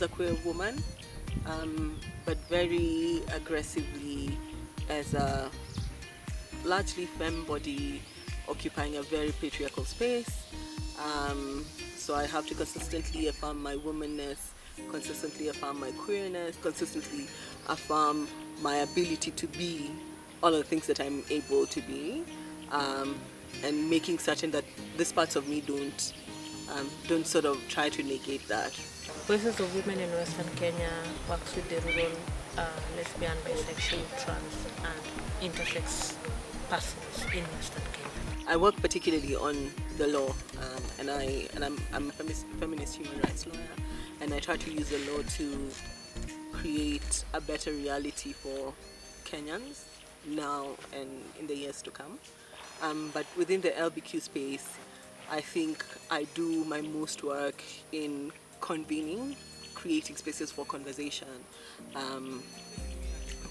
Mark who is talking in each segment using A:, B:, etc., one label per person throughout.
A: as a queer woman, but very aggressively as a largely femme body occupying a very patriarchal space. So I have to consistently affirm my womanness, consistently affirm my queerness, consistently affirm my ability to be all of the things that I'm able to be, and making certain that these parts of me don't sort of try to negate that.
B: Voices of Women in Western Kenya works with the rural, lesbian, bisexual, trans and intersex persons in Western Kenya.
A: I work particularly on the law, and I'm a feminist human rights lawyer, and I try to use the law to create a better reality for Kenyans now and in the years to come. But within the LBQ space, I think I do my most work in convening, creating spaces for conversation,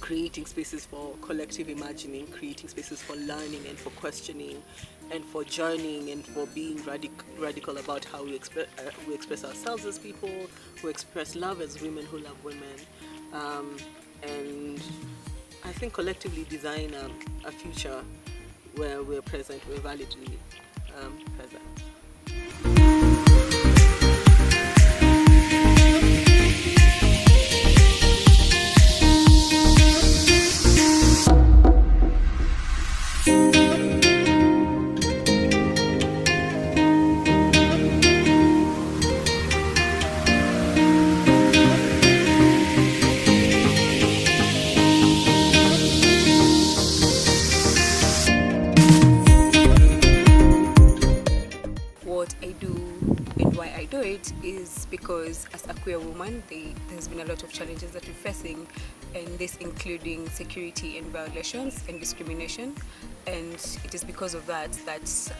A: creating spaces for collective imagining, creating spaces for learning and for questioning and for journeying and for being radical about how we express ourselves as people, who express love as women who love women, and I think collectively design a future where we're present, we're validly present.
C: What I do and why I do it is because as a queer woman, there's been a lot of challenges that we're facing, and this including security and violations and discrimination. And it is because of that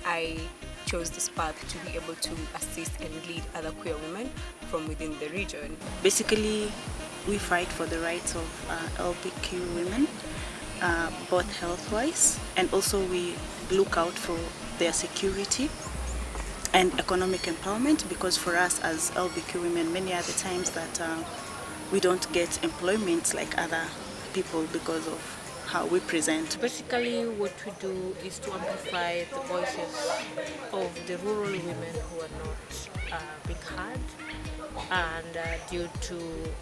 C: I chose this path to be able to assist and lead other queer women from within the region.
D: Basically, we fight for the rights of LBQ women, both health-wise, and also we look out for their security and economic empowerment, because for us as LBQ women, many are the times that we don't get employment like other people because of how we present.
B: Basically, what we do is to amplify the voices of the rural women who are not being heard, and due to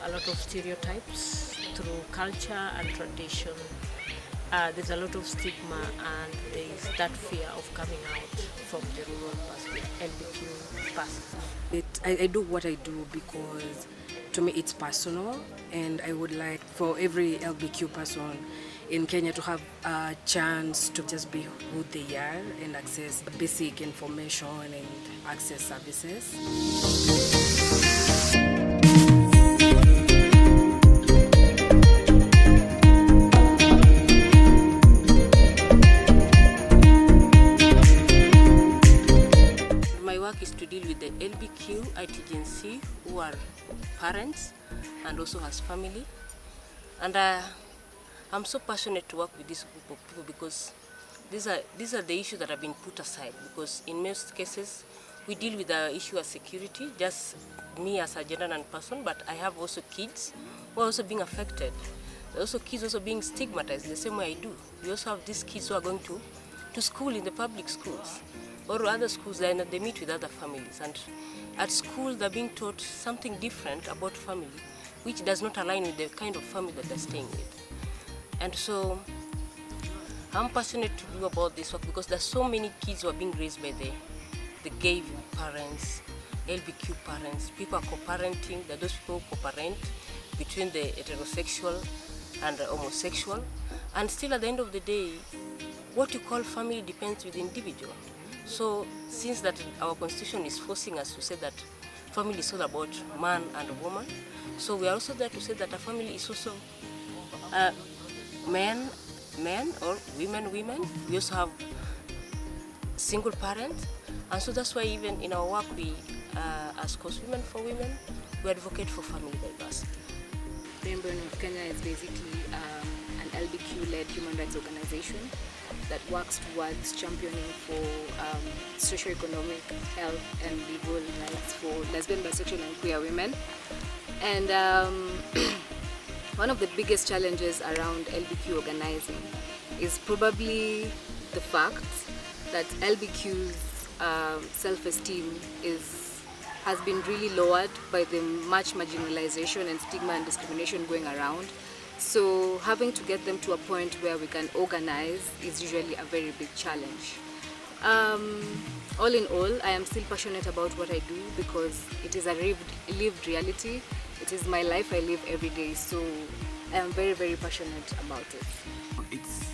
B: a lot of stereotypes through culture and tradition, there's a lot of stigma and there's that fear of coming out from the rural person, LBQ person.
E: I do what I do because to me it's personal, and I would like for every LBQ person in Kenya to have a chance to just be who they are and access basic information and access services.
B: Is to deal with the LBQ ITGNC who are parents and also has family, and I'm so passionate to work with this group of people because these are the issues that have been put aside, because in most cases we deal with the issue of security, just me as a gender and person, but I have also kids who are also being affected. There are also kids also being stigmatized the same way I do. We also have these kids who are going to school in the public schools or other schools, they meet with other families, and at school they're being taught something different about family, which does not align with the kind of family that they're staying with. And so I'm passionate to do about this work because there's so many kids who are being raised by the gay parents, LBQ parents, people are co-parenting, there are those people who co-parent between the heterosexual and the homosexual, and still at the end of the day, what you call family depends with the individual. So since that our constitution is forcing us to say that family is all about man and woman, so we are also there to say that a family is also men or women. We also have single parents, and so that's why even in our work we, as Coast Women for Women, we advocate for family diversity.
C: Rainbow of Kenya is basically an LBQ-led human rights organization that works towards championing for socio-economic, health and legal rights for lesbian, bisexual and queer women. And one of the biggest challenges around LBQ organizing is probably the fact that LBQ's self-esteem has been really lowered by the much marginalization and stigma and discrimination going around. So having to get them to a point where we can organize is usually a very big challenge. All in all, I am still passionate about what I do because it is a lived reality. It is my life I live every day, so I am very, very passionate about it.
F: It's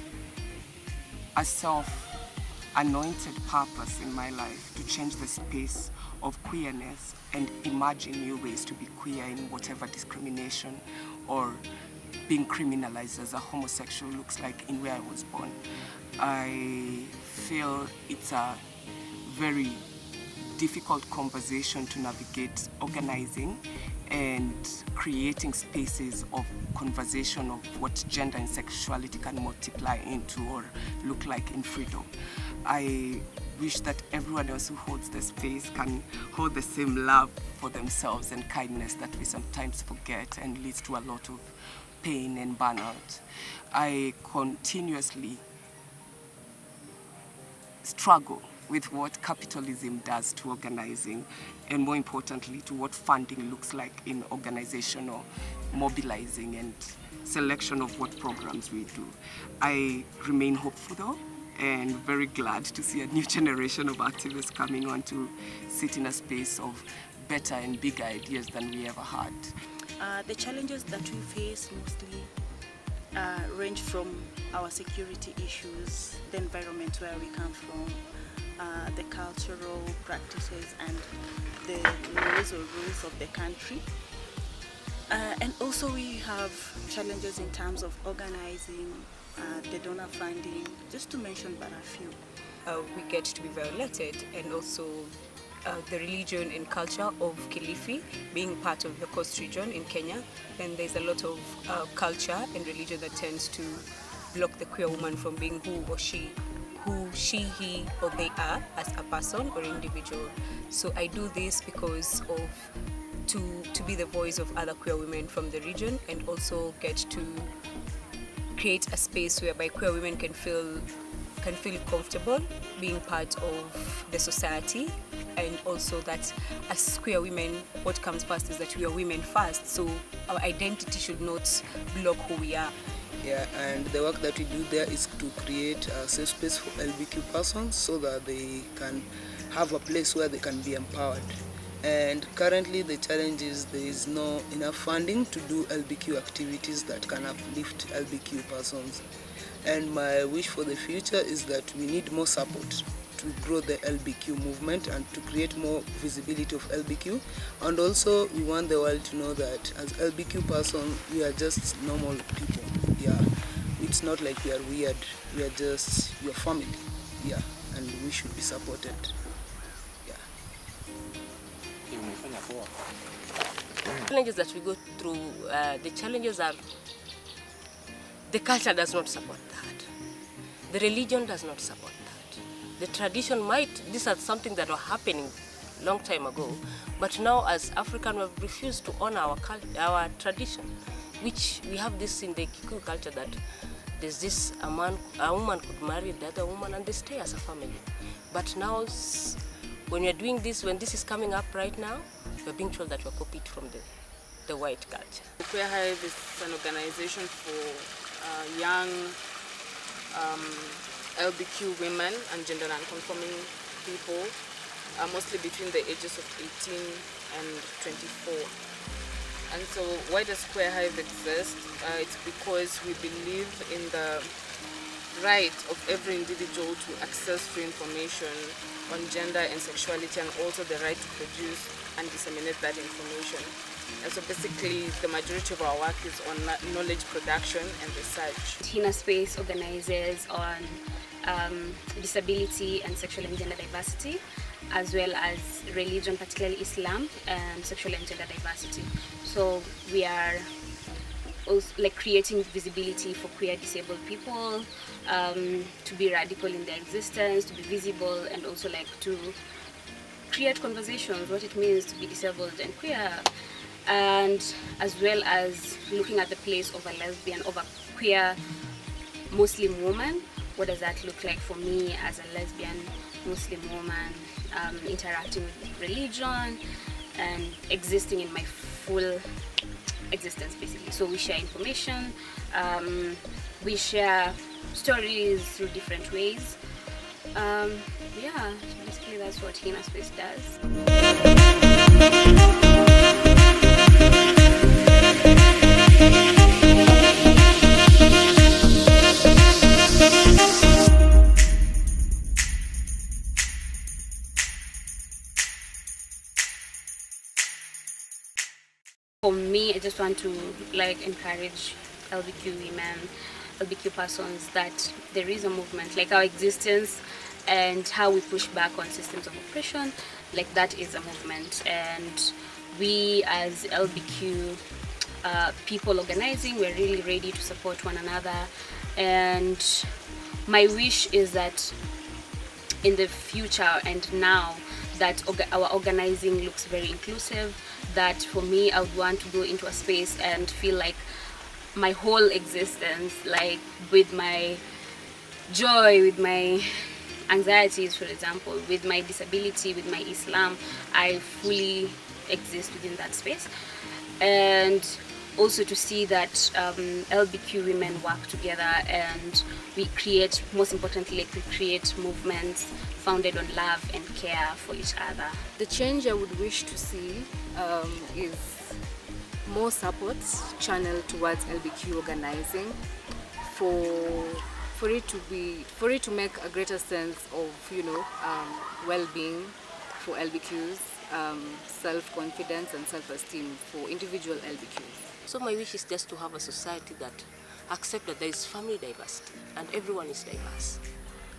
F: a self-anointed purpose in my life to change the space of queerness and imagine new ways to be queer in whatever discrimination or being criminalized as a homosexual looks like in where I was born. I feel it's a very difficult conversation to navigate organizing and creating spaces of conversation of what gender and sexuality can multiply into or look like in freedom. I wish that everyone else who holds the space can hold the same love for themselves and kindness that we sometimes forget and leads to a lot of pain and burnout. I continuously struggle with what capitalism does to organizing, and more importantly to what funding looks like in organizational mobilizing and selection of what programs we do. I remain hopeful though, and very glad to see a new generation of activists coming on to sit in a space of better and bigger ideas than we ever had.
D: The challenges that we face mostly range from our security issues, the environment where we come from, the cultural practices and the laws or rules of the country. And also we have challenges in terms of organizing, the donor funding, just to mention but a few.
C: We get to be violated, and also the religion and culture of Kilifi being part of the coast region in Kenya, and there's a lot of culture and religion that tends to block the queer woman from being who she, he or they are as a person or individual. So I do this because of to be the voice of other queer women from the region, and also get to create a space whereby queer women can feel comfortable being part of the society, and also that as queer women, what comes first is that we are women first, so our identity should not block who we are.
G: Yeah, and the work that we do there is to create a safe space for LBQ persons so that they can have a place where they can be empowered. And currently the challenge is there is no enough funding to do LBQ activities that can uplift LBQ persons. And my wish for the future is that we need more support to grow the LBQ movement and to create more visibility of LBQ. And also we want the world to know that as LBQ person, we are just normal people. Yeah, it's not like we are weird, we are just your family. Yeah, and we should be supported. Yeah.
B: Challenges that we go through, the challenges are the culture does not support that. The religion does not support that. The tradition these are something that were happening long time ago, but now as African we have refused to honor our tradition, which we have this in the Kikuyu culture that there's this, a woman could marry the other woman and they stay as a family. But now when we are doing this, when this is coming up right now, we're being told that we're copied from the white culture.
H: Queer Hive is an organization for young LBQ women and gender non-conforming people, mostly between the ages of 18 and 24. And so why does Queer Hive exist? It's because we believe in the right of every individual to access free information on gender and sexuality, and also the right to produce and disseminate that information. And so basically the majority of our work is on knowledge production and research.
I: Hina Space organizes on disability and sexual and gender diversity, as well as religion, particularly Islam, and sexual and gender diversity. So we are also like creating visibility for queer disabled people, to be radical in their existence, to be visible, and also like to create conversations, what it means to be disabled and queer, and as well as looking at the place of a lesbian, of a queer Muslim woman. What does that look like for me as a lesbian Muslim woman, interacting with religion and existing in my full existence, basically. So we share information, we share stories through different ways. Yeah, so basically that's what Hina Space does. For me, I just want to encourage LBQ women, LBQ persons, that there is a movement, like our existence and how we push back on systems of oppression, like that is a movement. And we as LBQ people organizing, we're really ready to support one another. And my wish is that in the future and now that our organizing looks very inclusive, that for me, I would want to go into a space and feel like my whole existence, like with my joy, with my anxieties, for example, with my disability, with my Islam, I fully exist within that space. And also to see that LBQ women work together and we create, most importantly, like we create movements founded on love and care for each other.
C: The change I would wish to see is more support channeled towards LBQ organizing, for it to make a greater sense of well-being for LBQs, self-confidence and self-esteem for individual LBQs.
B: So my wish is just to have a society that accepts that there is family diversity and everyone is diverse.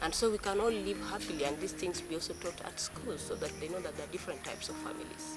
B: And so we can all live happily, and these things be also taught at school so that they know that there are different types of families.